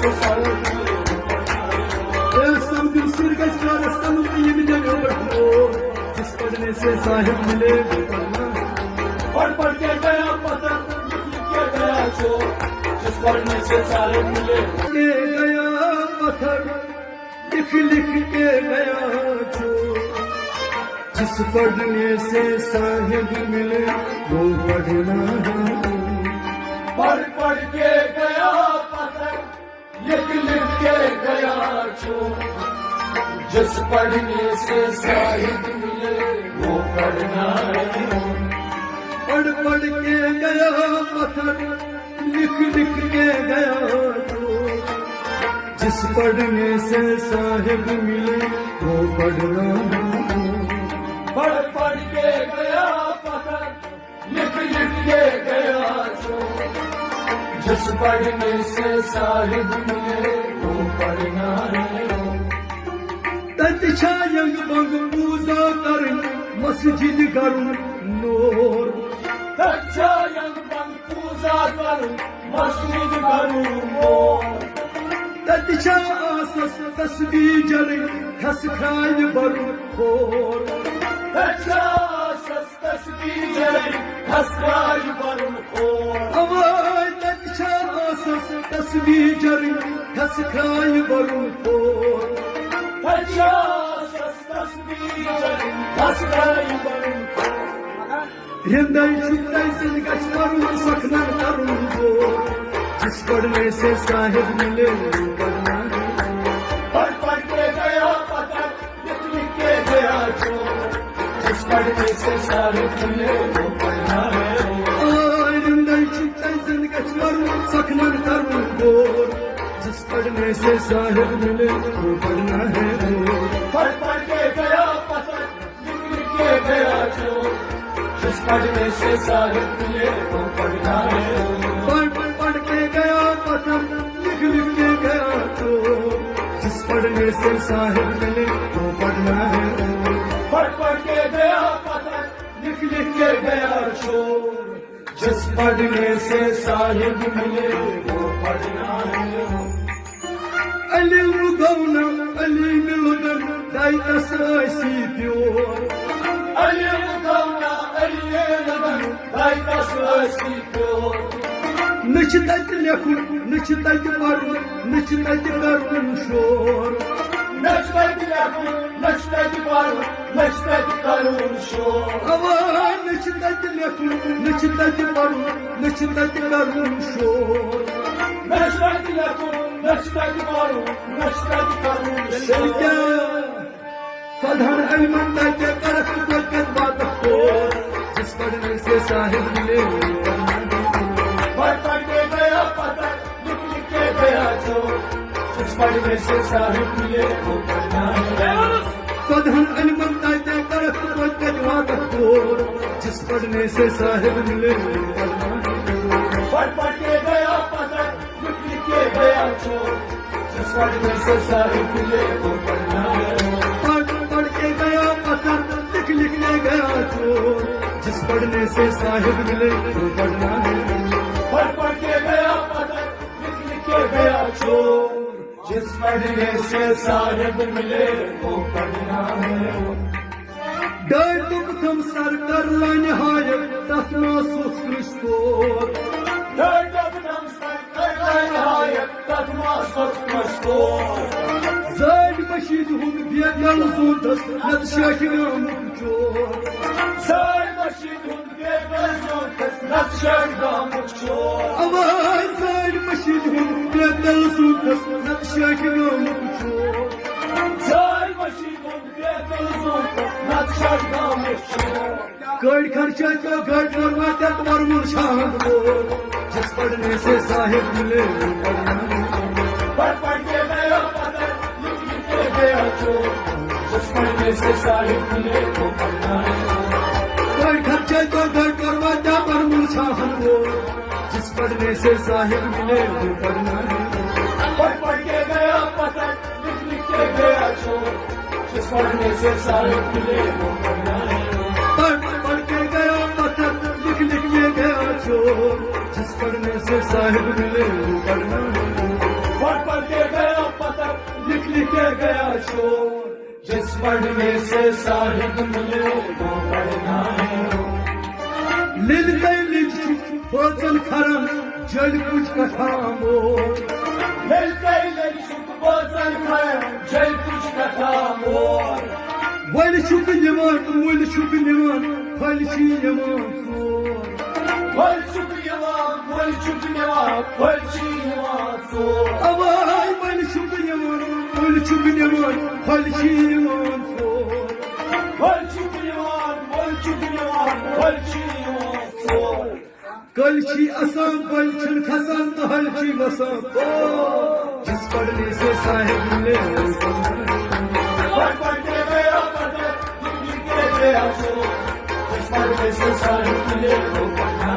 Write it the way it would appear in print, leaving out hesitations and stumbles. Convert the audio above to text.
से साहिब मिले सब दिल सिर गजरा रस्तम ये भी जगह बैठो जिस पढ़ने से साहिब मिले वो पढ़ना पढ़ पढ़ के गया पता लिख के गया जो जिस पढ़ने से साहिब मिले के गया पत्थर लिख लिख के गया जो जिस पढ़ने से साहिब मिले वो पढ़ना पढ़ पढ़ के गया पत्थर लिख लिख के गया जो जिस पढ़ने से साहिब मिले वो पढ़ना है पढ़ पढ़ के गया पत्थर लिख लिख के गया जो जिस पढ़ने से साहिब मिले वो पढ़ना पढ़ पढ़ के गया पत्थर लिख लिख के गया जो जिस पढ़ने से साहिब मिले वो पढ़ना है तत्छायंग बंग पूजा कर मस्जिद करूं नूर तत्छायंग बंग पूजा करूं मस्जिद करूं मोर तत्छा आसस तस्बीह जल खस खाय बरू खोर तत्छा आसस तस्बीह जल खस खाय बरू खोर अवाय तत्छा आसस तस्बीह जल खस खाय बरू खोर तत्छा आसस तस्बीह जल खस खाय बरू हिंदई छुट्टाई से गछवरू सखना करूं गोर जिस पढ़ने से साहिब मिले वो पढ़ना पढ़ पढ़ के गया पता लिख लिख के गया जो जिस पढ़ने से साहिब मिले वो पढ़ना है हिंदई छुट्टाई से गछवरू सखना करूं गोर जिस पढ़ने से साहिब मिले वो पढ़ना है पढ़ पढ़ के गया पता लिख लिख के गया जो जिस पढ़ने से साहिब मिले वो पढ़ना है पढ़ पढ़ के गया पत्थर लिख लिख के गया तो जिस पढ़ने से साहिब मिले वो पढ़ना है पढ़ पढ़ के गया पता लिख लिख के गया जो जिस पढ़ने से साहिब मिले वो पढ़ना है अली मुगौना अली मिलुदर दाई तसासी प्योर अली मुगौना अली मिलुदर दाई तसासी प्योर नच तत लेखुन नच तत पढ़ुन नच तत करुन शोर नच तत लेखुन नच तत पढ़ुन नच तत करुन शोर अवा नच तत लेखुन नच तत पढ़ुन नच तत करुन शोर नच तत लेखुन नच तत पढ़ुन नच तत करुन शोर साधारण अलिमन के करत को बात हो जिस पढ़ने से साहिब मिले पढ़ पढ़ के गया पता लिख लिख के गया जो जिस पढ़ने से साहिब मिले वो पढ़ना है साधारण अलिमन के करत को बात हो जिस पढ़ने से साहिब मिले पढ़ पढ़ के गया पता लिख लिख के गया जो जिस पढ़ने से साहिब मिले वो पढ़ना है पढ़ पढ़ के गया पता लिख लिख के गया जो जिस पढ़ने से साहिब मिले वो पढ़ना है पढ़ पढ़ के गया पता लिख लिख के गया जो जिस पढ़ने से साहिब मिले वो पढ़ना है डर तुम सर कर लानिहाय तस्मा सुख क्रिस्तोर डर तुम सर कर लानिहाय तस्मा सुख क्रिस्तोर زاد بشيد هم بيدل زودس نتشاكل مكجور زاد بشيد هم بيدل زودس نتشاكل مكجور أمان زاد بشيد هم بيدل زودس نتشاكل مكجور زاد بشيد هم بيدل زودس نتشاكل مكجور گاڑ خرچہ کا گاڑ کرواتا تمہار مرشان بول جس پڑھنے سے صاحب ملے پڑھ پڑھ کے گیا پتہ لکھ لکھ کے گیا جو جس پڑھنے سے صاحب ملے وہ پڑھنا ہے گاڑ خرچہ کا گاڑ کرواتا تمہار مرشان بول جس پڑھنے سے صاحب ملے وہ پڑھنا ہے پڑھ پڑھ کے گیا پتہ لکھ لکھ کے گیا جو جس پڑھنے سے صاحب ملے وہ پڑھنا ہے پڑھ کے گیا پتھر لکھ لکھ کے گیا چور جس پڑھنے سے صاحب ملے وہ پڑھنا पढ़ के गया पता, लिख लिख के गया शोर। जिस पढ़ने से साहिब मिले वो पढ़ना है वो। लिलते लिख बोतल खरम जल कुछ कथामो मिलते लिख बोतल खाए जल कुछ कथा मोर। वल शुक निमान फलशी निमान चोर बोल चुप यवान फलची यवान चोर। अवाय वल शुक निमान फलशी निमान चोर बोल चुप यवान फलची यवान चोर। कलशी असम बलछन खसन तो हलची बसम जिस पढ़ने से साहिब मिले पढ़ के गया पता, लिख लिख के गया शोर। जिस पढ़ने से साहिब मिले वो पढ़ना